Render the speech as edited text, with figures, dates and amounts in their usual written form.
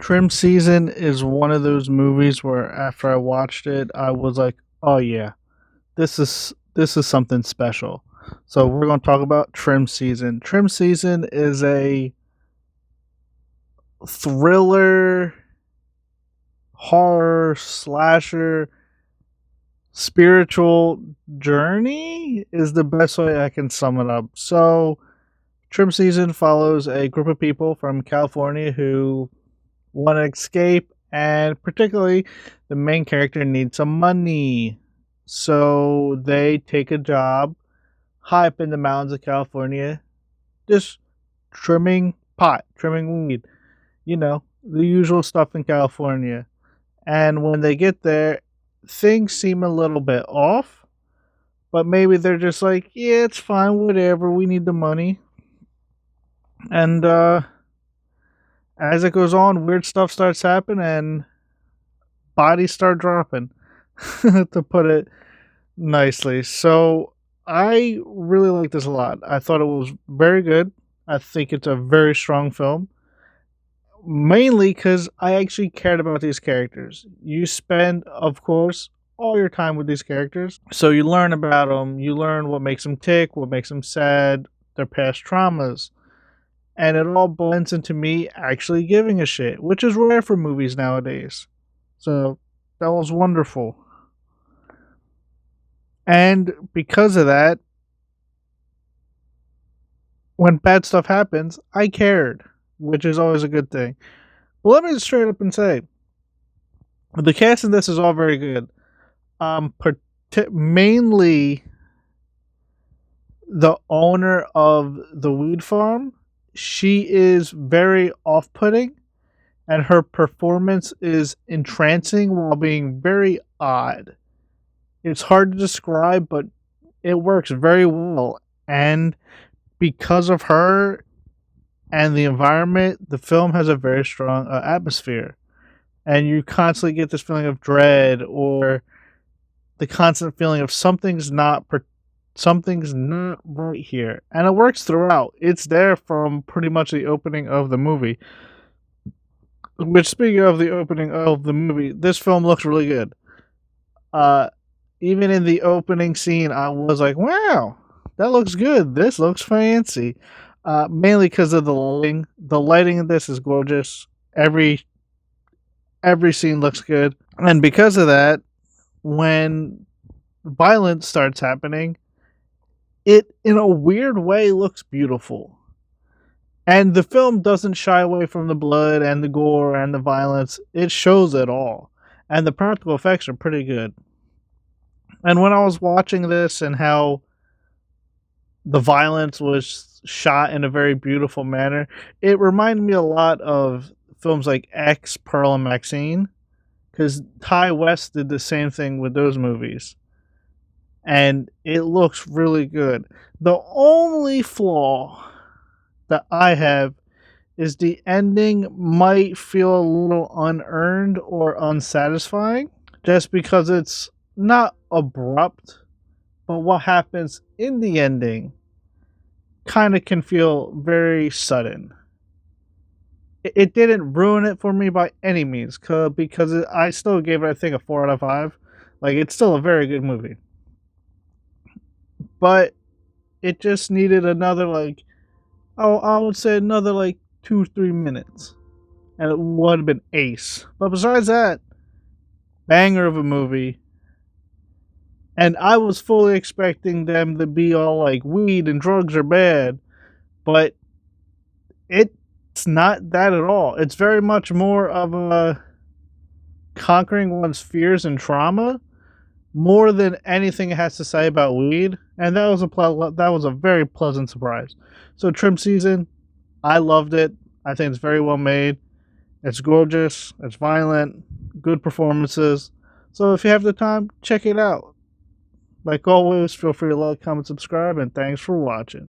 Trim Season is one of those movies where after I watched it, I was like, "Oh yeah, this is something special." So we're going to talk about Trim Season. Trim Season is a thriller, horror, slasher, spiritual journey is the best way I can sum it up. So Trim Season follows a group of people from California who want to escape, and particularly the main character needs some money. So they take a job high up in the mountains of California, just trimming weed, the usual stuff in California. And when they get there, things seem a little bit off, but maybe they're just like, yeah, it's fine, whatever, we need the money. And as it goes on, weird stuff starts happening and bodies start dropping, to put it nicely. So I really like this a lot. I thought it was very good. I think it's a very strong film, mainly because I actually cared about these characters. You spend, of course, all your time with these characters, so you learn about them. You learn what makes them tick, what makes them sad, their past traumas, and it all blends into me actually giving a shit, which is rare for movies nowadays. So that was wonderful. And because of that, when bad stuff happens, I cared, which is always a good thing. But let me just straight up and say, the cast in this is all very good. Mainly the owner of the weed farm. She is very off-putting, and her performance is entrancing while being very odd. It's hard to describe, but it works very well. And because of her and the environment, the film has a very strong atmosphere. And you constantly get this feeling of dread, or the constant feeling of something's not right here. And it works throughout. It's there from pretty much the opening of the movie. Which, speaking of the opening of the movie, this film looks really good. Uh, Even in the opening scene, I was like, "Wow, that looks good. This looks fancy." Mainly because of the lighting. The lighting in this is gorgeous. Every scene looks good, and because of that, when violence starts happening, it in a weird way looks beautiful. And the film doesn't shy away from the blood and the gore and the violence. It shows it all. And the practical effects are pretty good. And when I was watching this and how the violence was shot in a very beautiful manner, it reminded me a lot of films like X, Pearl, and Maxine. Because Ty West did the same thing with those movies. And it looks really good. The only flaw that I have is the ending might feel a little unearned or unsatisfying just because it's not abrupt, but what happens in the ending kind of can feel very sudden. It didn't ruin it for me by any means, because I still gave it, I think, a 4 out of 5. Like, it's still a very good movie. But it just needed another, like, I would say another, like, 2-3 minutes. And it would have been ace. But besides that, banger of a movie. And I was fully expecting them to be all like, weed and drugs are bad. But it's not that at all. It's very much more of a conquering one's fears and trauma more than anything it has to say about weed. And that was a very pleasant surprise. So Trim Season, I loved it. I think it's very well made. It's gorgeous. It's violent. Good performances. So if you have the time, check it out. Like always, feel free to like, comment, subscribe, and thanks for watching.